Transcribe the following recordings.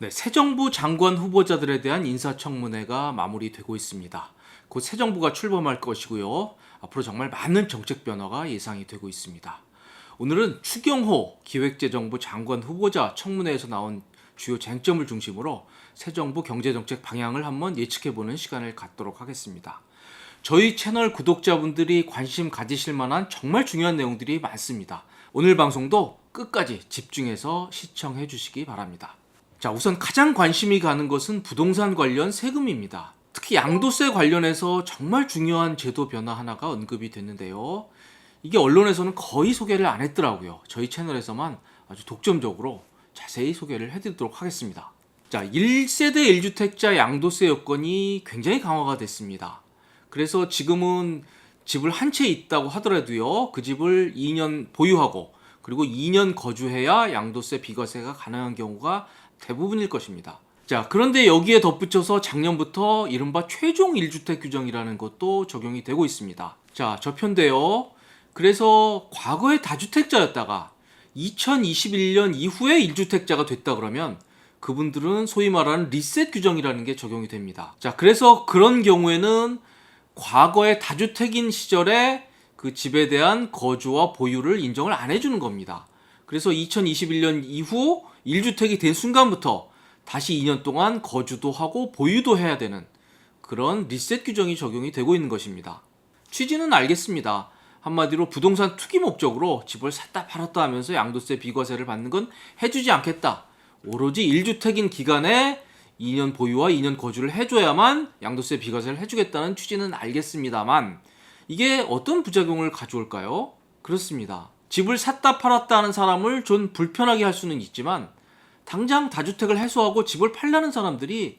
네, 새 정부 장관 후보자들에 대한 인사청문회가 마무리되고 있습니다. 곧 새 정부가 출범할 것이고요. 앞으로 정말 많은 정책 변화가 예상이 되고 있습니다. 오늘은 추경호 기획재정부 장관 후보자 청문회에서 나온 주요 쟁점을 중심으로 새 정부 경제정책 방향을 한번 예측해보는 시간을 갖도록 하겠습니다. 저희 채널 구독자분들이 관심 가지실 만한 정말 중요한 내용들이 많습니다. 오늘 방송도 끝까지 집중해서 시청해 주시기 바랍니다. 자, 우선 가장 관심이 가는 것은 부동산 관련 세금입니다. 특히 양도세 관련해서 정말 중요한 제도 변화 하나가 언급이 됐는데요. 이게 언론에서는 거의 소개를 안 했더라고요. 저희 채널에서만 아주 독점적으로 자세히 소개를 해드리도록 하겠습니다. 자, 1세대 1주택자 양도세 요건이 굉장히 강화가 됐습니다. 그래서 지금은 집을 한 채 있다고 하더라도요, 그 집을 2년 보유하고 그리고 2년 거주해야 양도세 비과세가 가능한 경우가 대부분일 것입니다. 자, 그런데 여기에 덧붙여서 작년부터 이른바 최종 1주택 규정이라는 것도 적용이 되고 있습니다. 자, 저편인데요. 그래서 과거에 다주택자였다가 2021년 이후에 1주택자가 됐다 그러면 그분들은 소위 말하는 리셋 규정이라는 게 적용이 됩니다. 자, 그래서 그런 경우에는 과거에 다주택인 시절에 그 집에 대한 거주와 보유를 인정을 안 해주는 겁니다. 그래서 2021년 이후 1주택이 된 순간부터 다시 2년 동안 거주도 하고 보유도 해야 되는 그런 리셋 규정이 적용이 되고 있는 것입니다. 취지는 알겠습니다. 한마디로 부동산 투기 목적으로 집을 샀다 팔았다 하면서 양도세 비과세를 받는 건 해주지 않겠다. 오로지 1주택인 기간에 2년 보유와 2년 거주를 해줘야만 양도세 비과세를 해주겠다는 취지는 알겠습니다만 이게 어떤 부작용을 가져올까요? 그렇습니다. 집을 샀다 팔았다 하는 사람을 좀 불편하게 할 수는 있지만 당장 다주택을 해소하고 집을 팔려는 사람들이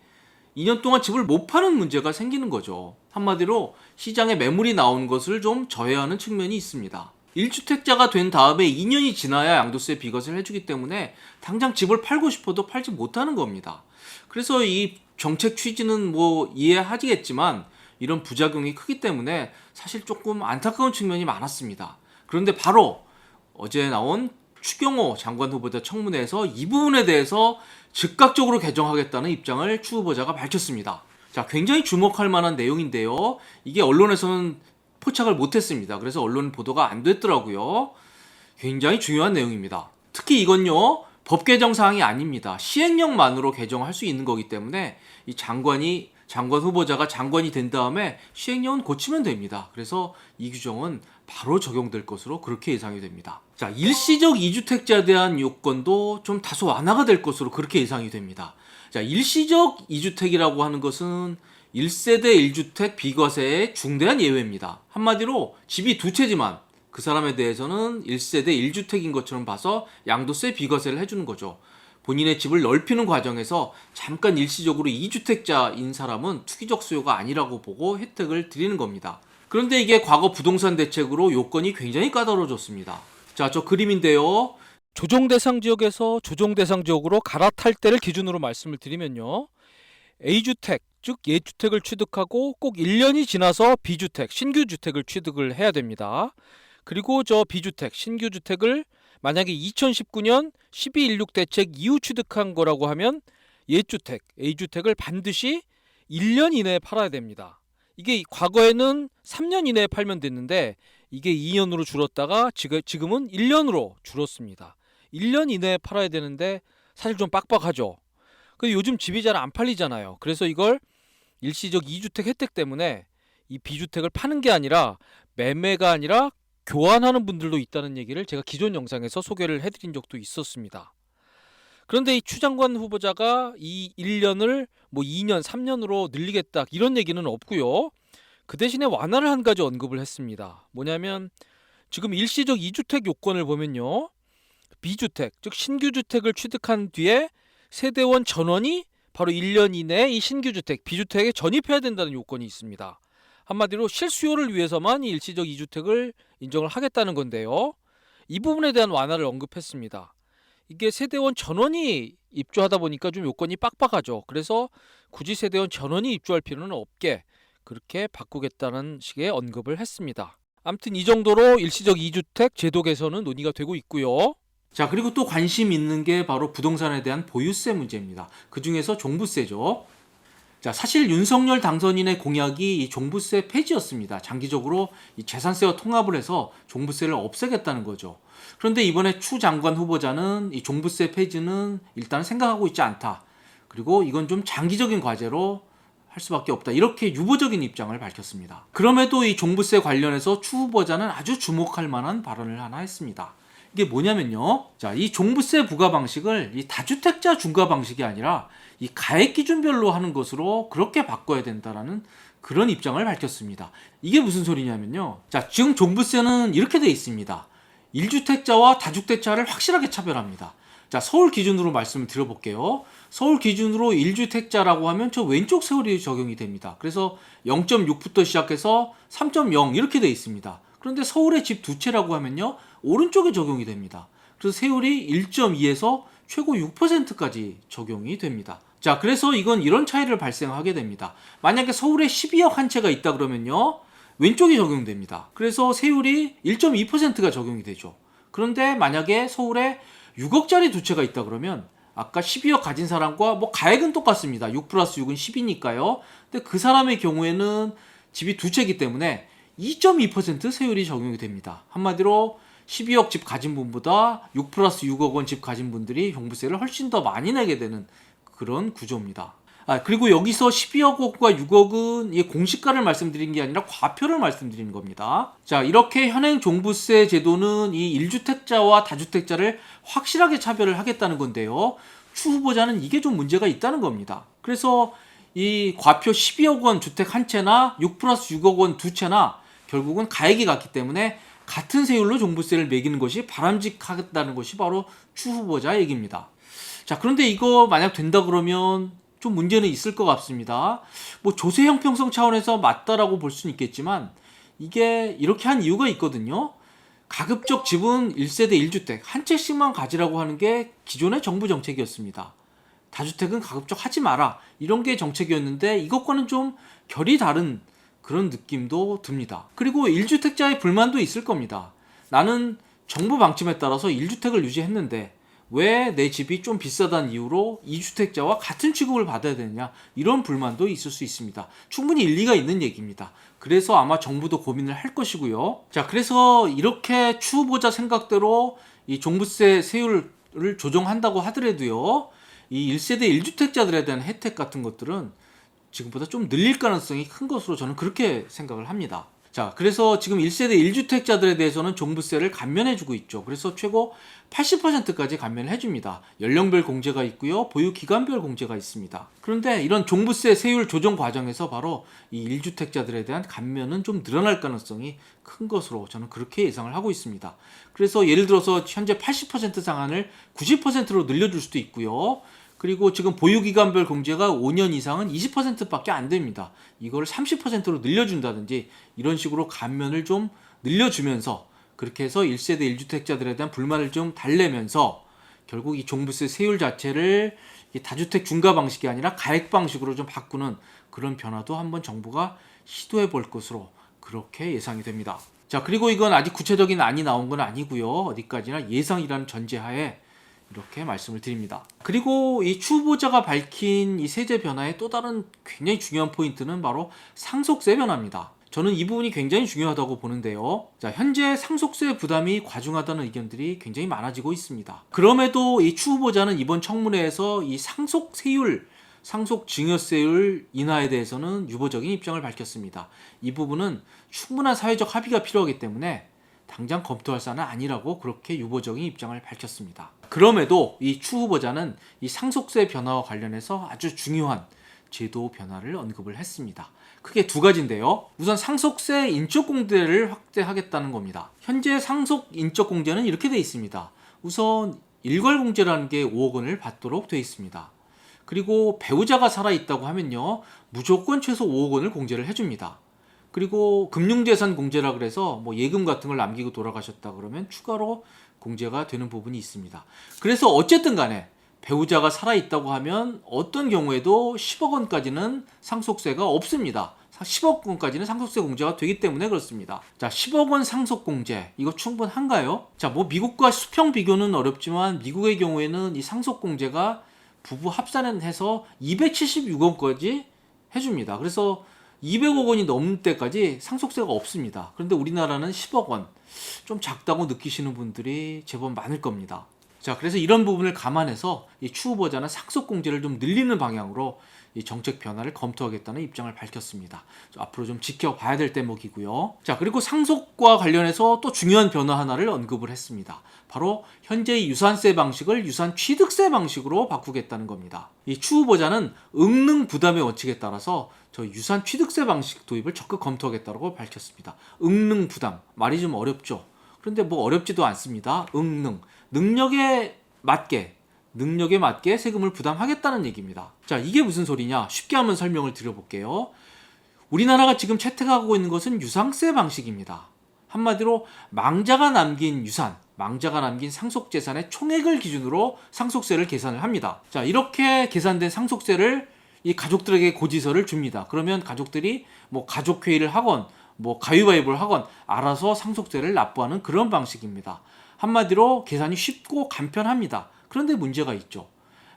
2년 동안 집을 못 파는 문제가 생기는 거죠. 한마디로 시장에 매물이 나오는 것을 좀 저해하는 측면이 있습니다. 1주택자가 된 다음에 2년이 지나야 양도세 비과세를 해주기 때문에 당장 집을 팔고 싶어도 팔지 못하는 겁니다. 그래서 이 정책 취지는 뭐 이해하시겠지만 이런 부작용이 크기 때문에 사실 조금 안타까운 측면이 많았습니다. 그런데 바로 어제 나온 추경호 장관 후보자 청문회에서 이 부분에 대해서 즉각적으로 개정하겠다는 입장을 추 후보자가 밝혔습니다. 자, 굉장히 주목할 만한 내용인데요. 이게 언론에서는 포착을 못했습니다. 그래서 언론 보도가 안 됐더라고요. 굉장히 중요한 내용입니다. 특히 이건요, 법 개정 사항이 아닙니다. 시행령만으로 개정할 수 있는 거기 때문에 이 장관 후보자가 장관이 된 다음에 시행령은 고치면 됩니다. 그래서 이 규정은 바로 적용될 것으로 그렇게 예상이 됩니다. 자, 일시적 2주택자에 대한 요건도 좀 다소 완화가 될 것으로 그렇게 예상이 됩니다. 자, 일시적 2주택이라고 하는 것은 1세대 1주택 비과세의 중대한 예외입니다. 한마디로 집이 두 채지만 그 사람에 대해서는 1세대 1주택인 것처럼 봐서 양도세 비과세를 해주는 거죠. 본인의 집을 넓히는 과정에서 잠깐 일시적으로 2주택자인 사람은 투기적 수요가 아니라고 보고 혜택을 드리는 겁니다. 그런데 이게 과거 부동산 대책으로 요건이 굉장히 까다로워졌습니다. 자, 저 그림인데요. 조정 대상 지역에서 조정 대상 지역으로 갈아탈 때를 기준으로 말씀을 드리면요. A주택, 즉 예주택을 취득하고 꼭 1년이 지나서 B주택, 신규주택을 취득을 해야 됩니다. 그리고 저 B주택, 신규주택을 만약에 2019년 12.16 대책 이후 취득한 거라고 하면 예주택, A주택을 반드시 1년 이내에 팔아야 됩니다. 이게 과거에는 3년 이내에 팔면 됐는데 이게 2년으로 줄었다가 지금은 1년으로 줄었습니다. 1년 이내에 팔아야 되는데 사실 좀 빡빡하죠. 근데 요즘 집이 잘 안 팔리잖아요. 그래서 이걸 일시적 2주택 혜택 때문에 이 B주택을 파는 게 아니라 매매가 아니라 교환하는 분들도 있다는 얘기를 제가 기존 영상에서 소개를 해드린 적도 있었습니다. 그런데 이 추 장관 후보자가 이 1년을 뭐 2년, 3년으로 늘리겠다 이런 얘기는 없고요. 그 대신에 완화를 한 가지 언급을 했습니다. 뭐냐면 지금 일시적 2주택 요건을 보면요. B주택, 즉 신규주택을 취득한 뒤에 세대원 전원이 바로 1년 이내에 이 신규주택, B주택에 전입해야 된다는 요건이 있습니다. 한마디로 실수요를 위해서만 이 일시적 2주택을 인정을 하겠다는 건데요. 이 부분에 대한 완화를 언급했습니다. 이게 세대원 전원이 입주하다 보니까 좀 요건이 빡빡하죠. 그래서 굳이 세대원 전원이 입주할 필요는 없게 그렇게 바꾸겠다는 식의 언급을 했습니다. 아무튼 이 정도로 일시적 2주택 제도 개선은 논의가 되고 있고요. 자, 그리고 또 관심 있는 게 바로 부동산에 대한 보유세 문제입니다. 그 중에서 종부세죠. 자, 사실 윤석열 당선인의 공약이 이 종부세 폐지였습니다. 장기적으로 이 재산세와 통합을 해서 종부세를 없애겠다는 거죠. 그런데 이번에 추 장관 후보자는 이 종부세 폐지는 일단 생각하고 있지 않다. 그리고 이건 좀 장기적인 과제로 할 수밖에 없다. 이렇게 유보적인 입장을 밝혔습니다. 그럼에도 이 종부세 관련해서 추 후보자는 아주 주목할 만한 발언을 하나 했습니다. 이게 뭐냐면요. 자, 이 종부세 부과 방식을 이 다주택자 중과 방식이 아니라 이 가액 기준별로 하는 것으로 그렇게 바꿔야 된다라는 그런 입장을 밝혔습니다. 이게 무슨 소리냐면요. 자, 지금 종부세는 이렇게 돼 있습니다. 1주택자와 다주택자를 확실하게 차별합니다. 자, 서울 기준으로 말씀을 드려볼게요. 서울 기준으로 1주택자라고 하면 저 왼쪽 세율이 적용이 됩니다. 그래서 0.6부터 시작해서 3.0 이렇게 돼 있습니다. 그런데 서울의 집 두 채라고 하면요, 오른쪽에 적용이 됩니다. 그래서 세율이 1.2에서 최고 6%까지 적용이 됩니다. 자, 그래서 이건 이런 차이를 발생하게 됩니다. 만약에 서울에 12억 한 채가 있다 그러면요, 왼쪽이 적용됩니다. 그래서 세율이 1.2%가 적용이 되죠. 그런데 만약에 서울에 6억짜리 두 채가 있다 그러면 아까 12억 가진 사람과 뭐 가액은 똑같습니다. 6 플러스 6은 10이니까요. 근데 그 사람의 경우에는 집이 두 채이기 때문에 2.2% 세율이 적용이 됩니다. 한마디로 12억 집 가진 분보다 6 플러스 6억 원 집 가진 분들이 종부세를 훨씬 더 많이 내게 되는 그런 구조입니다. 그리고 여기서 12억 원과 6억은 이 공시가를 말씀드린 게 아니라 과표를 말씀드리는 겁니다. 자, 이렇게 현행 종부세 제도는 이 1주택자와 다주택자를 확실하게 차별을 하겠다는 건데요. 추 후보자는 이게 좀 문제가 있다는 겁니다. 그래서 이 과표 12억 원 주택 한 채나 6 플러스 6억 원 두 채나 결국은 가액이 같기 때문에 같은 세율로 종부세를 매기는 것이 바람직하다는 것이 바로 추 후보자 얘기입니다. 자, 그런데 이거 만약 된다 그러면 좀 문제는 있을 것 같습니다. 뭐 조세 형평성 차원에서 맞다라고 볼 수는 있겠지만 이게 이렇게 한 이유가 있거든요. 가급적 집은 1세대 1주택 한 채씩만 가지라고 하는 게 기존의 정부 정책이었습니다. 다주택은 가급적 하지 마라, 이런 게 정책이었는데 이것과는 좀 결이 다른 그런 느낌도 듭니다. 그리고 1주택자의 불만도 있을 겁니다. 나는 정부 방침에 따라서 1주택을 유지했는데 왜 내 집이 좀 비싸다는 이유로 2주택자와 같은 취급을 받아야 되느냐, 이런 불만도 있을 수 있습니다. 충분히 일리가 있는 얘기입니다. 그래서 아마 정부도 고민을 할 것이고요. 자, 그래서 이렇게 추 후보자 생각대로 이 종부세 세율을 조정한다고 하더라도요, 이 1세대 1주택자들에 대한 혜택 같은 것들은 지금보다 좀 늘릴 가능성이 큰 것으로 저는 그렇게 생각을 합니다. 자, 그래서 지금 1세대 1주택자들에 대해서는 종부세를 감면해주고 있죠. 그래서 최고 80%까지 감면해줍니다. 연령별 공제가 있고요, 보유기간별 공제가 있습니다. 그런데 이런 종부세 세율 조정 과정에서 바로 이 1주택자들에 대한 감면은 좀 늘어날 가능성이 큰 것으로 저는 그렇게 예상을 하고 있습니다. 그래서 예를 들어서 현재 80% 상한을 90%로 늘려줄 수도 있고요. 그리고 지금 보유기간별 공제가 5년 이상은 20%밖에 안 됩니다. 이걸 30%로 늘려준다든지 이런 식으로 감면을 좀 늘려주면서 그렇게 해서 1세대 1주택자들에 대한 불만을 좀 달래면서 결국 이 종부세 세율 자체를 다주택 중과 방식이 아니라 가액 방식으로 좀 바꾸는 그런 변화도 한번 정부가 시도해 볼 것으로 그렇게 예상이 됩니다. 자, 그리고 이건 아직 구체적인 안이 나온 건 아니고요. 어디까지나 예상이라는 전제하에 이렇게 말씀을 드립니다. 그리고 이 추 후보자가 밝힌 이 세제 변화의 또 다른 굉장히 중요한 포인트는 바로 상속세 변화입니다. 저는 이 부분이 굉장히 중요하다고 보는데요. 자, 현재 상속세 부담이 과중하다는 의견들이 굉장히 많아지고 있습니다. 그럼에도 이 추 후보자는 이번 청문회에서 이 상속세율, 상속증여세율 인하에 대해서는 유보적인 입장을 밝혔습니다. 이 부분은 충분한 사회적 합의가 필요하기 때문에 당장 검토할 사안은 아니라고 그렇게 유보적인 입장을 밝혔습니다. 그럼에도 이 추 후보자는 이 상속세 변화와 관련해서 아주 중요한 제도 변화를 언급을 했습니다. 크게 두 가지인데요. 우선 상속세 인적공제를 확대하겠다는 겁니다. 현재 상속 인적공제는 이렇게 돼 있습니다. 우선 일괄공제라는 게 5억 원을 받도록 돼 있습니다. 그리고 배우자가 살아있다고 하면요, 무조건 최소 5억 원을 공제를 해줍니다. 그리고 금융재산 공제라 그래서 뭐 예금 같은 걸 남기고 돌아가셨다 그러면 추가로 공제가 되는 부분이 있습니다. 그래서 어쨌든 간에 배우자가 살아있다고 하면 어떤 경우에도 10억 원까지는 상속세가 없습니다. 10억 원까지는 상속세 공제가 되기 때문에 그렇습니다. 자, 10억 원 상속 공제 이거 충분한가요? 자, 뭐 미국과 수평 비교는 어렵지만 미국의 경우에는 이 상속 공제가 부부 합산해서 276억까지 해줍니다. 그래서 200억 원이 넘는 때까지 상속세가 없습니다. 그런데 우리나라는 10억 원, 좀 작다고 느끼시는 분들이 제법 많을 겁니다. 자, 그래서 이런 부분을 감안해서 이 추 후보자는 상속공제를 좀 늘리는 방향으로 이 정책 변화를 검토하겠다는 입장을 밝혔습니다. 앞으로 좀 지켜봐야 될 대목이고요. 자, 그리고 상속과 관련해서 또 중요한 변화 하나를 언급을 했습니다. 바로 현재의 유산세 방식을 유산 취득세 방식으로 바꾸겠다는 겁니다. 이 추 후보자는 응능 부담의 원칙에 따라서 저 유산 취득세 방식 도입을 적극 검토하겠다고 밝혔습니다. 응능 부담, 말이 좀 어렵죠. 그런데 뭐 어렵지도 않습니다. 능력에 맞게 세금을 부담하겠다는 얘기입니다. 자, 이게 무슨 소리냐? 쉽게 한번 설명을 드려볼게요. 우리나라가 지금 채택하고 있는 것은 유상세 방식입니다. 한마디로 망자가 남긴 유산, 망자가 남긴 상속재산의 총액을 기준으로 상속세를 계산을 합니다. 자, 이렇게 계산된 상속세를 이 가족들에게 고지서를 줍니다. 그러면 가족들이 뭐 가족회의를 하건 뭐 가위바위보를 하건 알아서 상속세를 납부하는 그런 방식입니다. 한마디로 계산이 쉽고 간편합니다. 그런데 문제가 있죠.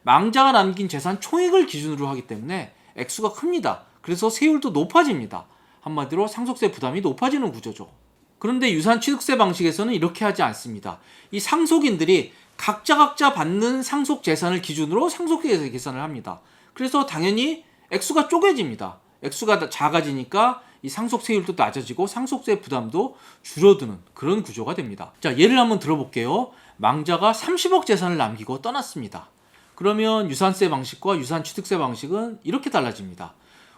망자가 남긴 재산 총액을 기준으로 하기 때문에 액수가 큽니다. 그래서 세율도 높아집니다. 한마디로 상속세 부담이 높아지는 구조죠. 그런데 유산 취득세 방식에서는 이렇게 하지 않습니다. 이 상속인들이 각자 받는 상속 재산을 기준으로 상속세에서 계산을 합니다. 그래서 당연히 액수가 쪼개집니다. 액수가 작아지니까 이 상속세율도 낮아지고 상속세 부담도 줄어드는 그런 구조가 됩니다. 자, 예를 한번 들어볼게요. 망자가 30억 재산을 남기고 떠났습니다. 그러면 유산세 방식과 유산 취득세 방식은 이렇게 달라집니다.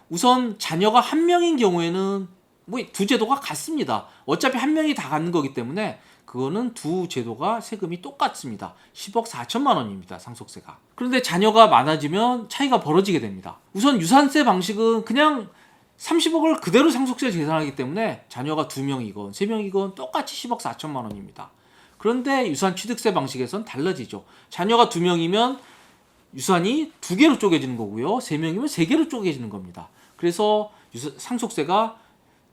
우선 자녀가 한 명인 경우에는 뭐 두 제도가 같습니다. 어차피 한 명이 다 갖는 거기 때문에 그거는 두 제도가 세금이 똑같습니다. 10억 4천만 원입니다. 상속세가. 그런데 자녀가 많아지면 차이가 벌어지게 됩니다. 우선 유산세 방식은 그냥 30억을 그대로 상속세 계산하기 때문에 자녀가 2명이건 3명이건 똑같이 10억 4천만 원입니다. 그런데 유산 취득세 방식에선 달라지죠. 자녀가 2명이면 유산이 2개로 쪼개지는 거고요. 3명이면 3개로 쪼개지는 겁니다. 그래서 상속세가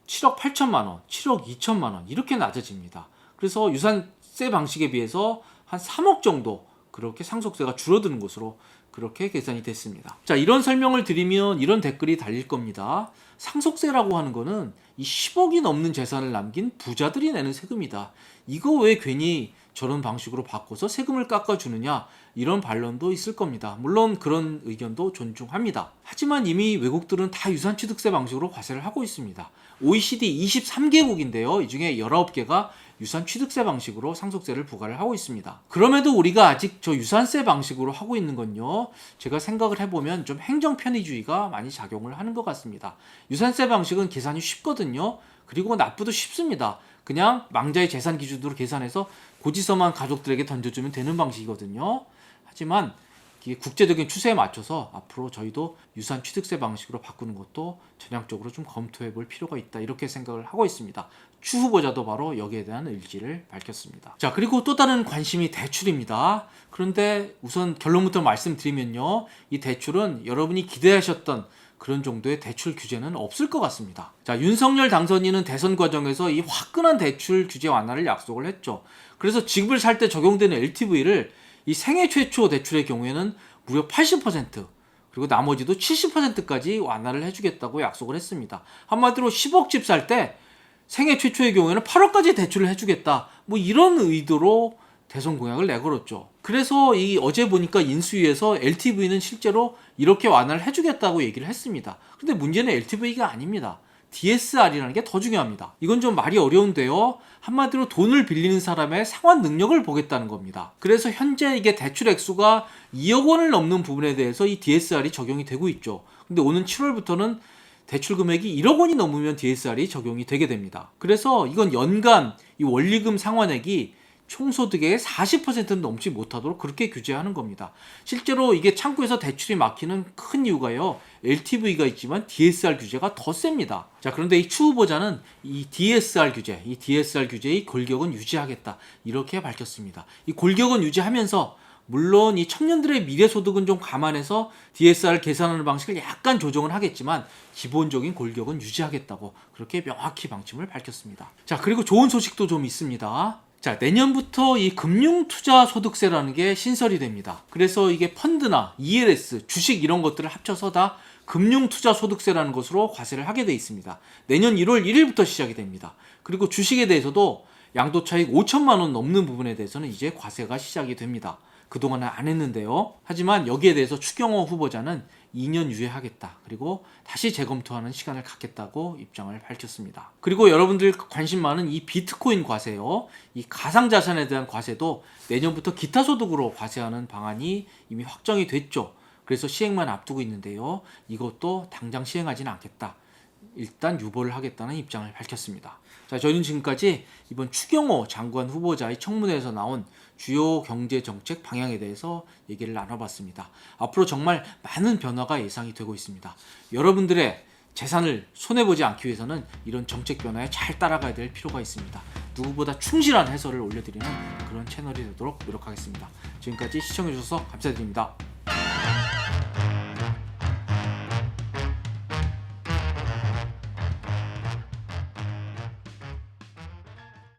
7억 8천만 원, 7억 2천만 원 이렇게 낮아집니다. 그래서 유산세 방식에 비해서 한 3억 정도 그렇게 상속세가 줄어드는 것으로 그렇게 계산이 됐습니다. 자, 이런 설명을 드리면 이런 댓글이 달릴 겁니다. 상속세라고 하는 거는 이 10억이 넘는 재산을 남긴 부자들이 내는 세금이다. 이거 왜 괜히 저런 방식으로 바꿔서 세금을 깎아주느냐, 이런 반론도 있을 겁니다. 물론 그런 의견도 존중합니다. 하지만 이미 외국들은 다 유산취득세 방식으로 과세를 하고 있습니다. OECD 23개국인데요. 이 중에 19개가 유산취득세 방식으로 상속세를 부과를 하고 있습니다. 그럼에도 우리가 아직 저 유산세 방식으로 하고 있는 건요, 제가 생각을 해보면 좀 행정 편의주의가 많이 작용을 하는 것 같습니다. 유산세 방식은 계산이 쉽거든요. 그리고 납부도 쉽습니다. 그냥 망자의 재산 기준으로 계산해서 고지서만 가족들에게 던져주면 되는 방식이거든요. 하지만 이게 국제적인 추세에 맞춰서 앞으로 저희도 유산 취득세 방식으로 바꾸는 것도 전향적으로 좀 검토해 볼 필요가 있다, 이렇게 생각을 하고 있습니다. 추 후보자도 바로 여기에 대한 의지를 밝혔습니다. 자, 그리고 또 다른 관심이 대출입니다. 그런데 우선 결론부터 말씀드리면요, 이 대출은 여러분이 기대하셨던 그런 정도의 대출 규제는 없을 것 같습니다. 자, 윤석열 당선인은 대선 과정에서 이 화끈한 대출 규제 완화를 약속을 했죠. 그래서 집을 살 때 적용되는 LTV를 이 생애 최초 대출의 경우에는 무려 80%, 그리고 나머지도 70%까지 완화를 해주겠다고 약속을 했습니다. 한마디로 10억 집 살 때 생애 최초의 경우에는 8억까지 대출을 해주겠다, 뭐 이런 의도로 대선 공약을 내걸었죠. 그래서 이 어제 보니까 인수위에서 LTV는 실제로 이렇게 완화를 해주겠다고 얘기를 했습니다. 근데 문제는 LTV가 아닙니다. DSR이라는 게 더 중요합니다. 이건 좀 말이 어려운데요. 한마디로 돈을 빌리는 사람의 상환 능력을 보겠다는 겁니다. 그래서 현재 이게 대출 액수가 2억 원을 넘는 부분에 대해서 이 DSR이 적용이 되고 있죠. 근데 오는 7월부터는 대출 금액이 1억 원이 넘으면 DSR이 적용이 되게 됩니다. 그래서 이건 연간 이 원리금 상환액이 총소득의 40%는 넘지 못하도록 그렇게 규제하는 겁니다. 실제로 이게 창구에서 대출이 막히는 큰 이유가요, LTV가 있지만 DSR 규제가 더 셉니다. 자, 그런데 이 추 후보자는 이 DSR 규제의 골격은 유지하겠다, 이렇게 밝혔습니다. 이 골격은 유지하면서 물론 이 청년들의 미래 소득은 좀 감안해서 DSR 계산하는 방식을 약간 조정은 하겠지만 기본적인 골격은 유지하겠다고 그렇게 명확히 방침을 밝혔습니다. 자, 그리고 좋은 소식도 좀 있습니다. 자, 내년부터 이 금융투자소득세라는 게 신설이 됩니다. 그래서 이게 펀드나 ELS, 주식 이런 것들을 합쳐서 다 금융투자소득세라는 것으로 과세를 하게 돼 있습니다. 내년 1월 1일부터 시작이 됩니다. 그리고 주식에 대해서도 양도차익 5천만 원 넘는 부분에 대해서는 이제 과세가 시작이 됩니다. 그동안은 안 했는데요. 하지만 여기에 대해서 추경호 후보자는 2년 유예하겠다. 그리고 다시 재검토하는 시간을 갖겠다고 입장을 밝혔습니다. 그리고 여러분들 관심 많은 이 비트코인 과세요. 이 가상자산에 대한 과세도 내년부터 기타 소득으로 과세하는 방안이 이미 확정이 됐죠. 그래서 시행만 앞두고 있는데요. 이것도 당장 시행하지는 않겠다. 일단 유보를 하겠다는 입장을 밝혔습니다. 자, 저희는 지금까지 이번 추경호 장관 후보자의 청문회에서 나온 주요 경제 정책 방향에 대해서 얘기를 나눠봤습니다. 앞으로 정말 많은 변화가 예상이 되고 있습니다. 여러분들의 재산을 손해보지 않기 위해서는 이런 정책 변화에 잘 따라가야 될 필요가 있습니다. 누구보다 충실한 해설을 올려드리는 그런 채널이 되도록 노력하겠습니다. 지금까지 시청해주셔서 감사드립니다.